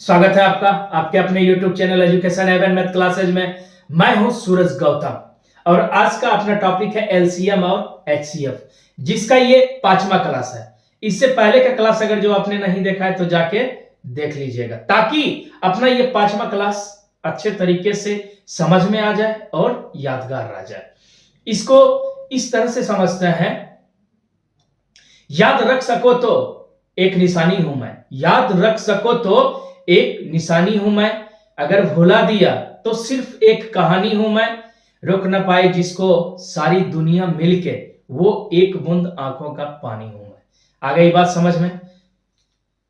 स्वागत है आपका आपके अपने YouTube चैनल एजुकेशन एवन मैथ क्लासेज में। मैं हूं सूरज गौतम और आज का अपना टॉपिक है एलसीएम और एचसीएफ, जिसका ये 5वां क्लास है। इससे पहले का क्लास अगर जो आपने नहीं देखा है तो जाके देख लीजिएगा, ताकि अपना ये 5वां क्लास अच्छे तरीके से समझ में आ जाए और यादगार रह जाए। इसको इस तरह से समझते हैं, याद रख सको तो एक निशानी हूं मैं, याद रख सको तो एक निशानी हूं मैं, अगर भुला दिया तो सिर्फ एक कहानी हूं मैं, रुक न पाए जिसको सारी दुनिया मिलके, वो एक बूंद आंखों का पानी हूं मैं। आ गई बात समझ में?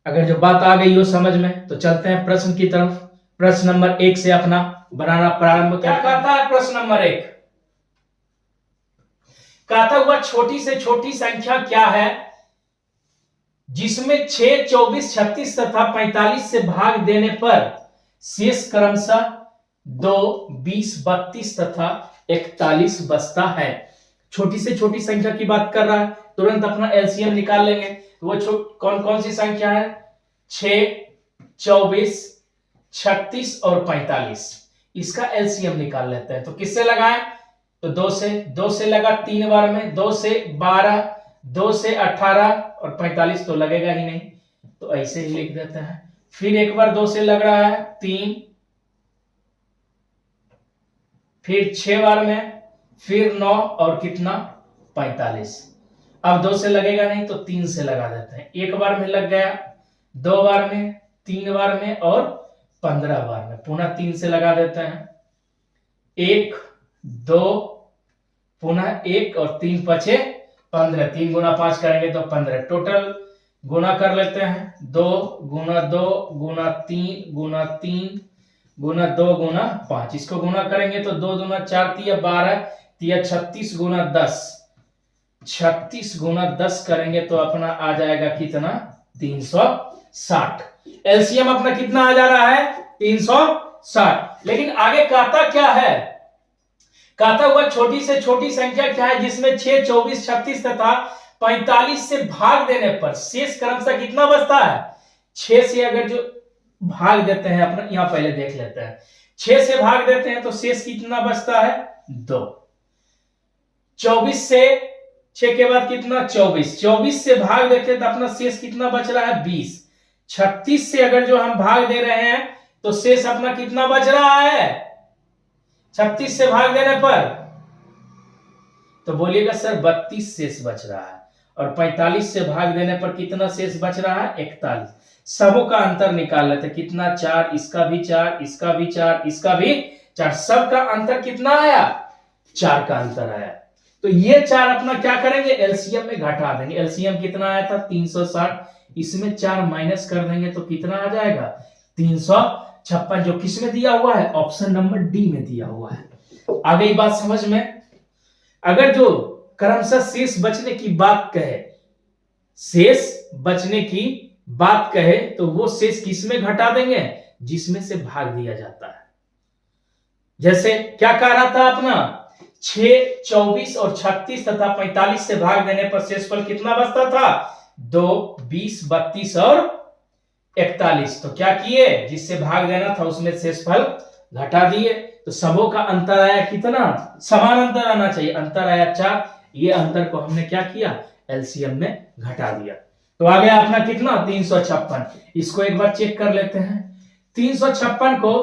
अगर जो बात आ गई हो समझ में तो चलते हैं प्रश्न की तरफ। प्रश्न नंबर 1 से अपना बनाना प्रारंभ। क्या कहता है प्रश्न नंबर 1? कहता हुआ छोटी से छोटी संख्या क्या है जिसमें 6, 24, 36 तथा 45 से भाग देने पर शेष क्रमशः 2, 20, 32 तथा 41 बचता है। छोटी से छोटी संख्या की बात कर रहा है, तुरंत अपना एलसीएम निकाल लेंगे। वो कौन कौन सी संख्या है? 6, 24, 36 और 45। इसका एलसीएम निकाल लेते हैं। तो किससे लगाएं? तो 2 से लगा 3 बार में, 2 से 12, 2 से 18 और 45 तो लगेगा ही नहीं, तो ऐसे ही लिख देते हैं। फिर एक बार 2 से लग रहा है 3, फिर 6 बार में, फिर 9 और कितना 45। अब 2 से लगेगा नहीं तो 3 से लगा देते हैं। एक बार में लग गया, 2 बार में, 3 बार में और 15 बार में, पुनः 3 से लगा देते हैं। 1, 2, पुनः 1 और 3 बचे 15। 3 गुना 5 करेंगे तो 15। टोटल गुना कर लेते हैं। 2 गुना 2 गुना 3 गुना 3 गुना 2 गुना 5। इसको गुना करेंगे तो 2 दूना 4 तिया 12 तिया 36 गुना 10। 36 गुना 10 करेंगे तो अपना आ जाएगा कितना? 360। एलसीएम अपना कितना आ जा रहा है? 360। लेकिन आगे कहता क्या है? कहता हुआ छोटी से छोटी संख्या क्या है जिसमें 6, 24, 36 तथा 45 से भाग देने पर शेष क्रमशः कितना बचता है? 6 से अगर जो भाग देते हैं, अपना यहां पहले देख लेते हैं। 6 से भाग देते हैं तो शेष कितना बचता है? 2। 24 से 6 के बाद कितना? 24। 24 से भाग देते हैं तो अपना शेष कितना बच रहा है? 20। 36 से अगर जो हम भाग दे रहे हैं तो शेष अपना कितना बच रहा है? 36 से भाग देने पर तो बोलिएगा सर 32 शेष बच रहा है। और 45 से भाग देने पर कितना शेष बच रहा है? 41। सबों का अंतर निकाल लेते। कितना? 4। इसका भी 4, इसका भी 4, इसका भी 4। सबका अंतर कितना आया? 4 का अंतर आया। तो ये 4 अपना क्या करेंगे? एलसीएम में घटा देंगे। एलसीएम कितना आया था? 360। इसमें 4 माइनस कर देंगे तो कितना आ जाएगा? 356, जो किस में दिया हुआ है? ऑप्शन नंबर डी में दिया हुआ है। आ गई बात समझ में? अगर जो क्रमशः शेष बचने की बात कहे, शेष बचने की बात कहे तो वो शेष किस में घटा देंगे? जिसमें से भाग दिया जाता है। जैसे क्या कह रहा था अपना? 6, 24 और 36 तथा 45 से भाग देने पर शेषफल कितना बचता था? 2, 20, 32 और 41। तो क्या किए? जिससे भाग देना था उसमें शेषफल घटा दिए। तो सबों का अंतर आया कितना? समान अंतर आना चाहिए, अंतर आया 4। ये अंतर को हमने क्या किया? एलसीएम में घटा दिया। तो आ गया अपना कितना? 356। इसको एक बार चेक कर लेते हैं। 356 को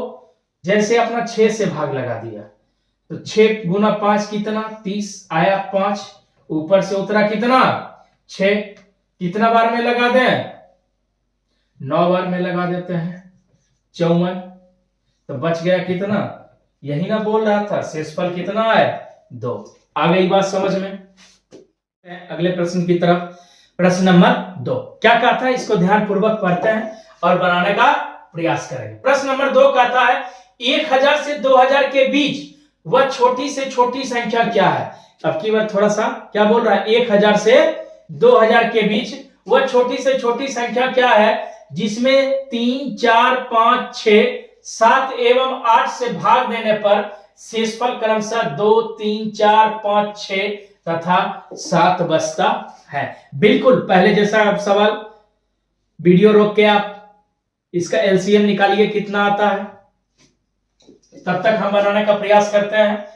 जैसे अपना 6 से भाग लगा दिया तो 6 गुना 5 कितना? 30 आया 5। ऊपर से उतरा कितना? 6। कितना बार में लगा दें? 9 बार में लगा देते हैं। 54। तो बच गया कितना? यही ना बोल रहा था शेषफल कितना है? 2। आ गई बात समझ में? अगले प्रश्न की तरफ। प्रश्न नंबर 2 क्या कहता है? इसको ध्यान पूर्वक पढ़ते हैं और बनाने का प्रयास करेंगे। प्रश्न नंबर 2 कहता है 1000 से 2000 के बीच वह छोटी से छोटी संख्या क्या है? अब की बार थोड़ा सा क्या बोल रहा है? 1000 से 2000 के बीच वह छोटी से छोटी संख्या क्या है जिसमें 3, 4, 5, 6, 7 एवं 8 से भाग देने पर शेषफल क्रमशः 2, 3, 4, 5, 6 तथा 7 बचता है। बिल्कुल पहले जैसा आप सवाल वीडियो रोक के आप इसका एलसीएम निकालिए कितना आता है। तब तक हम बनाने का प्रयास करते हैं।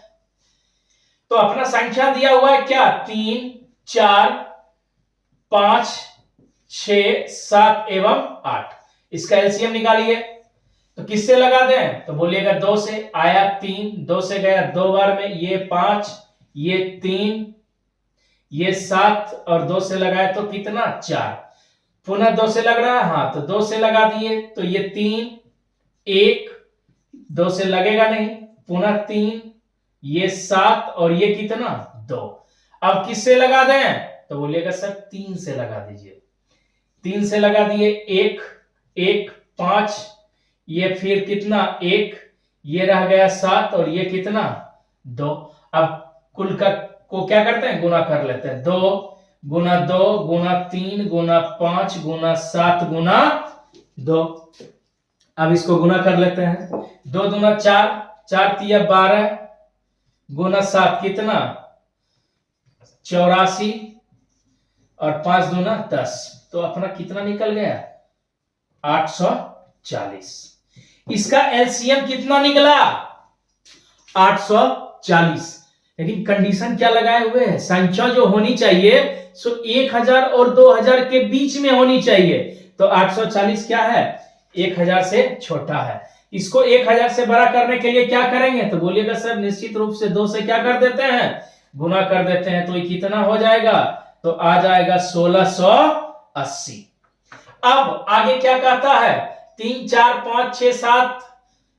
तो अपना संख्या दिया हुआ है क्या, 3, 4, 5, 6, 7 एवं 8। इसका एलसीएम निकालिए। तो किससे लगा दें, तो बोलिएगा 2 से। आया 3, 2 से गया 2 बार में, ये 5, ये 3, ये 7 और 2 से लगाए तो कितना 4। पुनः 2 से लग रहा है, हाँ तो 2 से लगा दिए तो ये 3, 1, 2 से लगेगा नहीं, पुनः 3, ये 7 और ये कितना 2। अब किससे लगा दें, तो बोलिएगा सर 3 से लगा दीजिए। 3 से लगा दिए, 1, 1, 5, ये फिर कितना 1, ये रह गया 7 और ये कितना 2। अब कुल का को क्या करते हैं, गुना कर लेते हैं। 2 गुना 2 गुना 3 गुना 5 गुना 7 गुना 2। अब इसको गुना कर लेते हैं। 2 दूना 4, 4 तिया 12 गुना 7 कितना 84 और 5 दूना 10। तो अपना कितना निकल गया 840। इसका एलसीएम कितना निकला 840। लेकिन कंडीशन क्या लगाए हुए हैं, संख्या जो होनी चाहिए सो 1000 और 2000 के बीच में होनी चाहिए। तो 840 क्या है 1000 से छोटा है। इसको 1000 से बड़ा करने के लिए क्या करेंगे, तो बोलिएगा सर निश्चित रूप से 2 से क्या कर देते हैं, गुना कर देते हैं। तो ये कितना हो जाएगा, तो आ जाएगा 1680। अब आगे क्या कहता है, 3, 4, 5, 6, 7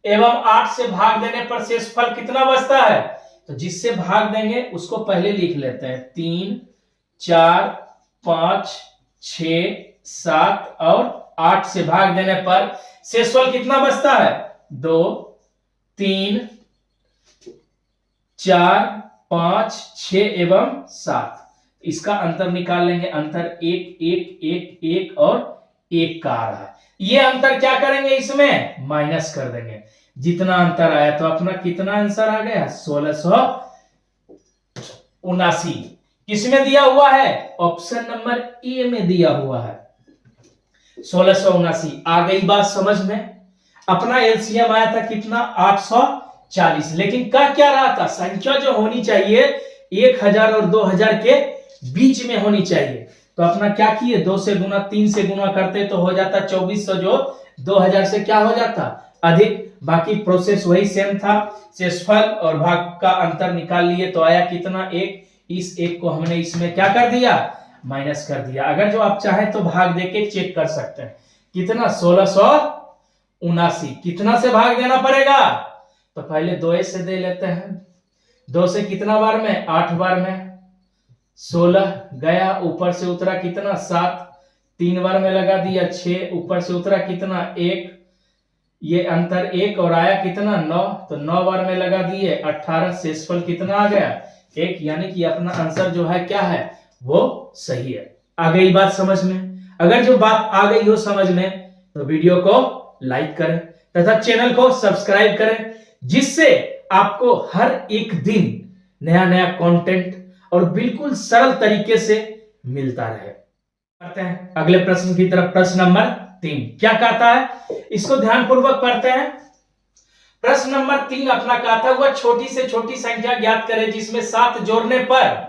एवं 8 से भाग देने पर शेषफल कितना बचता है। तो जिससे भाग देंगे उसको पहले लिख लेते हैं। 3, 4, 5, 6, 7 और 8 से भाग देने पर शेषफल कितना बचता है 2, 3, 4, 5, 6 एवं 7। इसका अंतर निकाल लेंगे। अंतर 1, 1, 1, 1 और 1 का आ रहा है। ये अंतर क्या करेंगे, इसमें माइनस कर देंगे। जितना अंतर आया तो अपना कितना आंसर आ गया 1679। किसमें दिया हुआ है, ऑप्शन नंबर ए में दिया हुआ है 1679। आ गई बात समझ में। अपना एलसीएम आया था कितना 840। लेकिन क्या रहा था, संख्या जो होनी चाहिए 1000 और 2000 के बीच में होनी चाहिए। तो अपना क्या किए, 2 से गुना 3 से गुना करते तो हो जाता 2400, जो 2000 से क्या हो जाता अधिक। बाकी प्रोसेस वही सेम था। शेषफल और भाग का अंतर निकाल लिए तो आया कितना 1। इस 1 को हमने इसमें क्या कर दिया, माइनस कर दिया। अगर जो आप चाहें तो भाग देके चेक कर सकते हैं। कितना 1679। कितना से भाग देना पड़ेगा, तो पहले 2 से दे लेते हैं। 2 से कितना बार में 8 बार में 16 गया, ऊपर से उतरा कितना 7, 3 बार में लगा दिया 6, ऊपर से उतरा कितना 1, ये अंतर 1 और आया कितना 9, तो 9 बार में लगा दिए 18। शेषफल कितना आ गया 1। यानी कि अपना आंसर जो है क्या है वो सही है। आ गई बात समझ में। अगर जो बात आ गई हो समझ में तो वीडियो को लाइक करें तथा चैनल को सब्सक्राइब करें, जिससे आपको हर एक दिन नया नया कंटेंट और बिल्कुल सरल तरीके से मिलता रहे। करते हैं अगले प्रश्न की तरफ। प्रश्न नंबर 3 क्या कहता है, इसको ध्यानपूर्वक पढ़ते हैं। प्रश्न नंबर 3 अपना कहता हुआ छोटी से छोटी संख्या ज्ञात करें जिसमें 7 जोड़ने पर,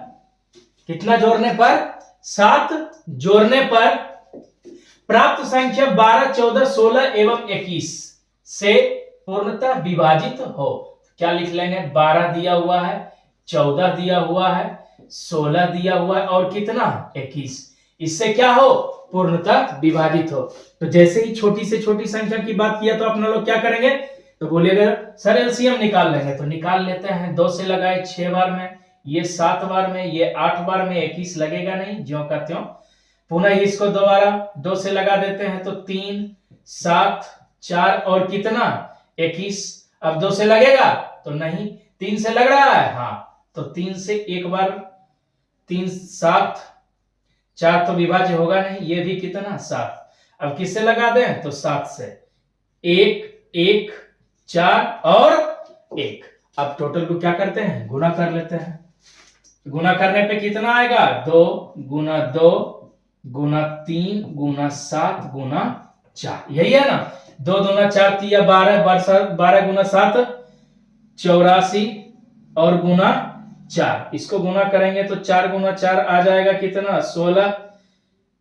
कितना जोड़ने पर 7 जोड़ने पर प्राप्त संख्या 12, 14, 16 एवं 21 से पूर्णतः विभाजित हो। क्या लिख लेंगे, 12 दिया हुआ है, 14 दिया हुआ है, 16 दिया हुआ है और कितना 21। इससे क्या हो, पूर्णतः विभाजित हो। तो जैसे ही छोटी से छोटी संख्या की बात किया तो अपना लोग क्या करेंगे, तो बोलिएगा सर एलसीएम निकाल लेंगे। तो निकाल लेते हैं। 2 से लगाए 6 बार में, ये 7 बार में, ये 8 बार में, 21 लगेगा नहीं, ज्यों का त्यों। पुनः इसको दोबारा 2 से लगा देते हैं तो 3, 7, 4 और कितना 21। अब 2 से लगेगा तो नहीं, 3 से लग रहा है, हाँ तो 3 से एक बार, 3, 7, 4 तो विभाज्य होगा नहीं, ये भी कितना 7। अब किससे लगा दें, तो 7 से 1, 1, 4 और 1। अब टोटल को क्या करते हैं, गुना कर लेते हैं। गुना करने पे कितना आएगा, 2 गुना 2 गुना 3 गुना 7 गुना 4, यही है ना। 2 दूना 4 तिया 12, 12 गुना 7 84 और गुना 4, इसको गुना करेंगे तो 4 गुना 4 आ जाएगा कितना 16,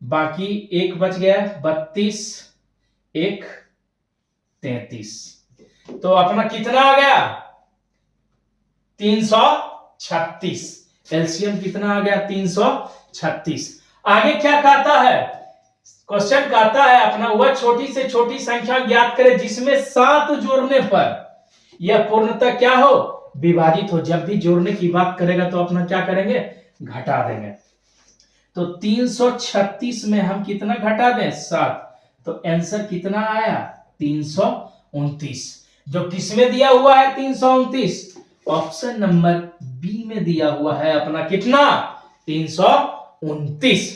बाकी एक बच गया 32, एक 33, तो अपना कितना आ गया 336। एलसीएम कितना आ गया 336। आगे क्या कहता है, क्वेश्चन कहता है अपना वह छोटी से छोटी संख्या ज्ञात करे जिसमें 7 जोड़ने पर यह पूर्णतः क्या हो, विभाजित हो। जब भी जोड़ने की बात करेगा तो अपना क्या करेंगे, घटा देंगे। तो 336 में हम कितना घटा दें 7, तो आंसर कितना आया 329। जो किसमें दिया हुआ है 329, ऑप्शन नंबर बी में दिया हुआ है अपना कितना 329।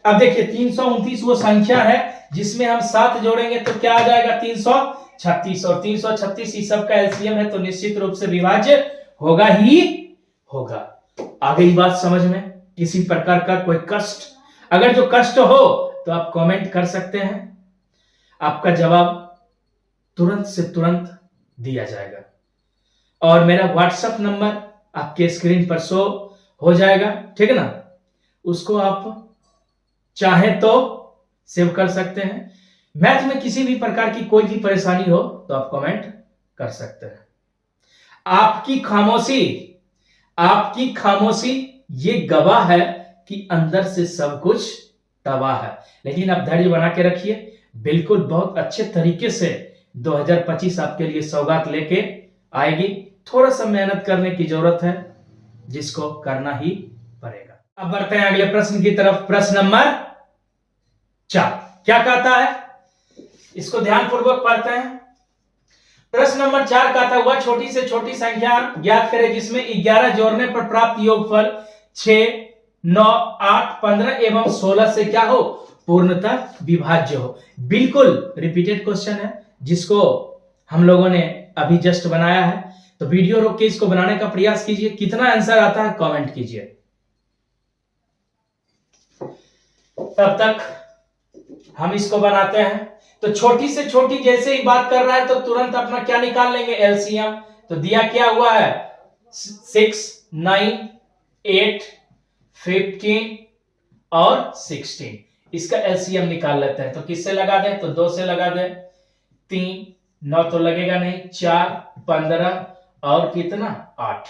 अब देखिए 329 वो संख्या है जिसमें हम 7 जोड़ेंगे तो क्या आ जाएगा 336, और 336 इस सब का एलसीएम है तो निश्चित रूप से विभाज्य होगा ही होगा। आ गई बात समझ में, किसी प्रकार का कोई कष्ट, अगर जो कष्ट हो तो आप कमेंट कर सकते हैं, आपका जवाब तुरंत से तुरंत दिया जाएगा। और मेरा व्हाट्सएप नंबर आपके स्क्रीन पर शो हो जाएगा, ठीक है ना, उसको आप चाहें तो सेव कर सकते हैं। मैथ में किसी भी प्रकार की कोई भी परेशानी हो तो आप कमेंट कर सकते हैं। आपकी खामोशी ये गवाह है कि अंदर से सब कुछ तबाह है। लेकिन आप धैर्य बना के रखिए, बिल्कुल बहुत अच्छे तरीके से 2025 आपके लिए सौगात लेके आएगी। थोड़ा सा मेहनत करने की जरूरत है, जिसको करना ही पड़ेगा। अब बढ़ते हैं अगले प्रश्न की तरफ। प्रश्न नंबर 4 क्या कहता है, इसको ध्यानपूर्वक पढ़ते हैं। प्रश्न नंबर 4 कहता है वह छोटी से छोटी संख्या ज्ञात करें जिसमें 11 जोड़ने पर प्राप्त योगफल 6, 9, 8, 15 एवं 16 से क्या हो, पूर्णतः विभाज्य हो। बिल्कुल रिपीटेड क्वेश्चन है जिसको हम लोगों ने अभी जस्ट बनाया है, तो वीडियो रोक के इसको बनाने का प्रयास कीजिए। कितना आंसर आता है कमेंट कीजिए। तब तक हम इसको बनाते हैं। तो छोटी से छोटी जैसे ही बात कर रहा है तो तुरंत अपना क्या निकाल लेंगे एलसीएम। तो दिया क्या हुआ है 6, 9, 8, 15 और 16, इसका एलसीएम निकाल लेते हैं। तो किससे लगा दें, तो 2 से लगा दें, 3, 9 तो लगेगा नहीं, 4, 15 और कितना 8।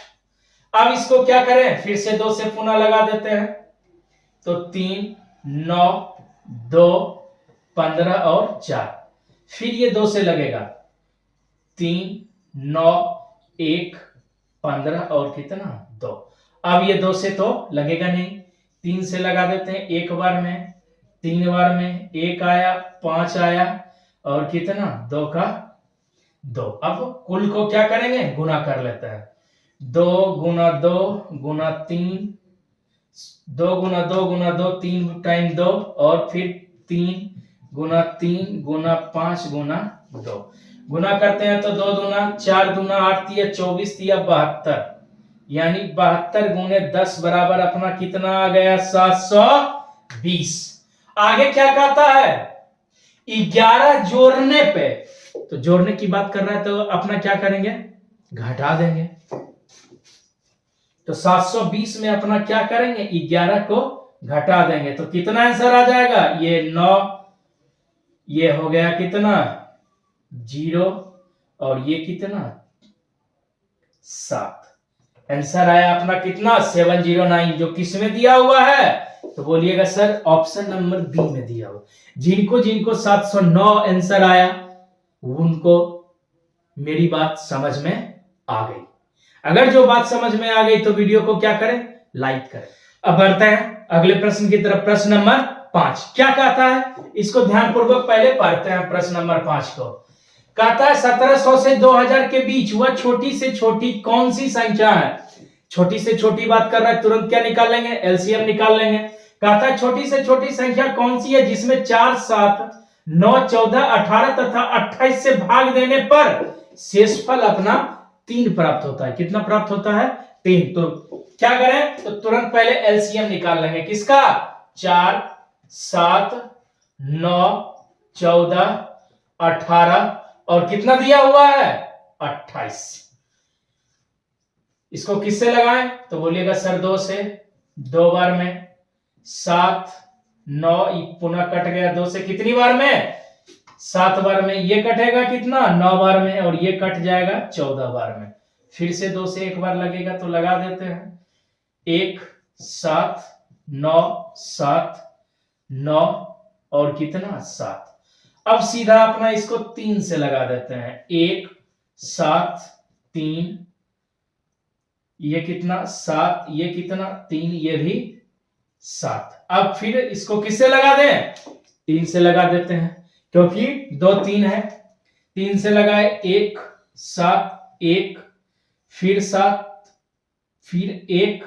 अब इसको क्या करें, फिर से 2 से पुनः लगा देते हैं। तो 3, 9, 2, 15 और 4, फिर ये 2 से लगेगा, 3, 9, 1, 15 और कितना 2। अब ये 2 से तो लगेगा नहीं, 3 से लगा देते हैं, एक बार में, 3 बार में, 1 आया, 5 आया और कितना 2 का 2। अब कुल को क्या करेंगे, गुना कर लेते हैं। 2 गुना 2 गुना 3, 2 गुना 2 गुना 2, 3 टाइम 2 और फिर 3 गुना 3 गुना 5 गुना 2। गुना करते हैं तो 2 दूना 4 दूना 8 तिया 24 तिया 72, यानी 72 गुने 10 बराबर अपना कितना आ गया 720। आगे क्या कहता है 11 जोड़ने पे, तो जोड़ने की बात कर रहा है तो अपना क्या करेंगे, घटा देंगे। तो 720 में अपना क्या करेंगे 11 को घटा देंगे तो कितना आंसर आ जाएगा, ये 9, ये हो गया कितना 0 और ये कितना 7। आंसर आया अपना कितना 709, जो किस में दिया हुआ है, तो बोलिएगा सर ऑप्शन नंबर बी में दिया हुआ। जिनको जिनको 709 आंसर आया उनको मेरी बात समझ में आ गई। अगर जो बात समझ में आ गई तो वीडियो को क्या करें, लाइक करें। अब बढ़ते हैं अगले प्रश्न की तरफ। प्रश्न नंबर 5 क्या कहता है, इसको ध्यानपूर्वक पहले पढ़ते हैं। प्रश्न नंबर 5 को कहता है 1700 से 2000 के बीच वह छोटी से छोटी कौन सी संख्या है। छोटी से छोटी बात कर रहा है, तुरंत क्या निकाल लेंगे, एलसीएम निकाल लेंगे। कहता है छोटी से छोटी संख्या कौन सी है जिसमें 4, 7, 9, 14, 18 तथा 28 से भाग देने पर शेषफल अपना 3 प्राप्त होता है। कितना प्राप्त होता है 3। तो क्या करें, तो तुरंत पहले एलसीएम निकाल लेंगे। किसका 4, 7, 9, 14 18 और कितना दिया हुआ है 28। इसको किससे लगाएं तो बोलिएगा सर 2 से, 2 बार में 7 9 पुनः कट गया 2 से, कितनी बार में 7 बार में, ये कटेगा कितना 9 बार में और ये कट जाएगा 14 बार में। फिर से 2 से एक बार लगेगा तो लगा देते हैं 1 7 9 7 9 और कितना 7। अब सीधा अपना इसको 3 से लगा देते हैं 1 7 3, ये कितना 7, ये कितना 3, ये भी 7। अब फिर इसको किससे लगा दें 3 से लगा देते हैं क्योंकि 2 3 है, 3 से लगाए 1 7 1 फिर 7 फिर 1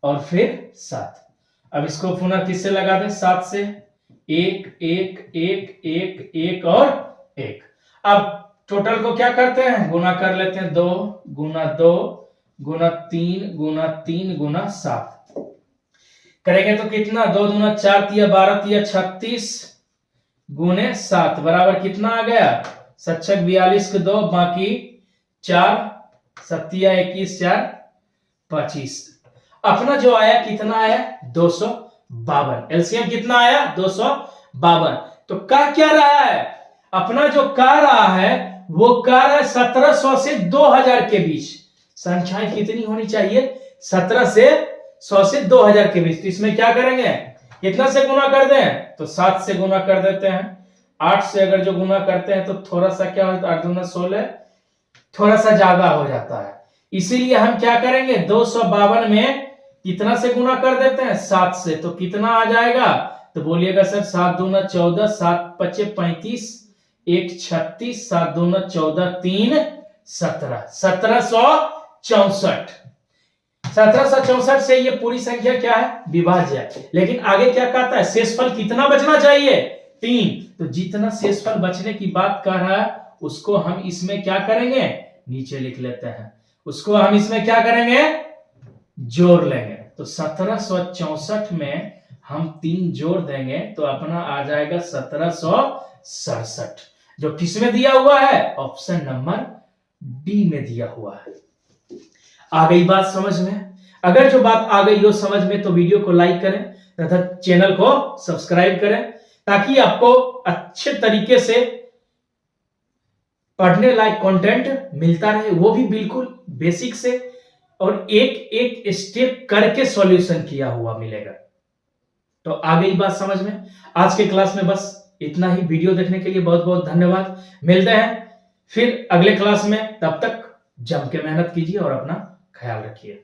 और फिर 7। अब इसको पुनः किससे लगा दें 7 से 1 1 1 1 1 और 1। अब टोटल को क्या करते हैं गुना कर लेते हैं 2 गुना 2 गुना 3 गुना 3 गुना 7 करेंगे तो कितना 2 दूना 4 तिया 12 तिया 36 गुने 7 बराबर कितना आ गया 7 42 के 2 बाकी 4 7 21 4 25। अपना जो आया कितना आया 252। एलसीएम कितना आया 252। तो का क्या रहा है अपना जो का रहा है वो का रहा है 1700 से 2000 के बीच। संख्याएं कितनी होनी चाहिए 17 से 100 से 2000 के बीच। तो इसमें क्या करेंगे कितना से गुना कर दें तो 7 से गुना कर देते हैं। 8 से अगर जो गुना करते हैं तो थोड़ा सा क्या होता है 8 दूना 16 थोड़ा सा ज्यादा हो जाता है। इसीलिए हम क्या करेंगे 252 में कितना से गुना कर देते हैं 7 से। तो कितना आ जाएगा तो बोलिएगा सर 7 दूना 14 7 5 35 1 36 7 दूना 14 3 17 1764। 1764 से ये पूरी संख्या क्या है विभाज्य है। लेकिन आगे क्या कहता है शेषफल कितना बचना चाहिए 3। तो जितना शेषफल बचने की बात कर रहा है उसको हम इसमें क्या करेंगे नीचे लिख लेते हैं। उसको हम इसमें क्या करेंगे जोड़ लेंगे। तो 1764 में हम 3 जोड़ देंगे तो अपना आ जाएगा 1767 जो किसमें दिया हुआ है ऑप्शन नंबर डी में दिया हुआ है। आ गई बात समझ में। अगर जो बात आ गई हो समझ में तो वीडियो को लाइक करें तथा चैनल को सब्सक्राइब करें ताकि आपको अच्छे तरीके से पढ़ने लायक कंटेंट मिलता रहे, वो भी बिल्कुल बेसिक से और एक एक स्टेप करके सॉल्यूशन किया हुआ मिलेगा। तो आ गई बात समझ में। आज के क्लास में बस इतना ही। वीडियो देखने के लिए बहुत बहुत धन्यवाद। मिलते हैं फिर अगले क्लास में, तब तक जम के मेहनत कीजिए और अपना ख्याल रखिए।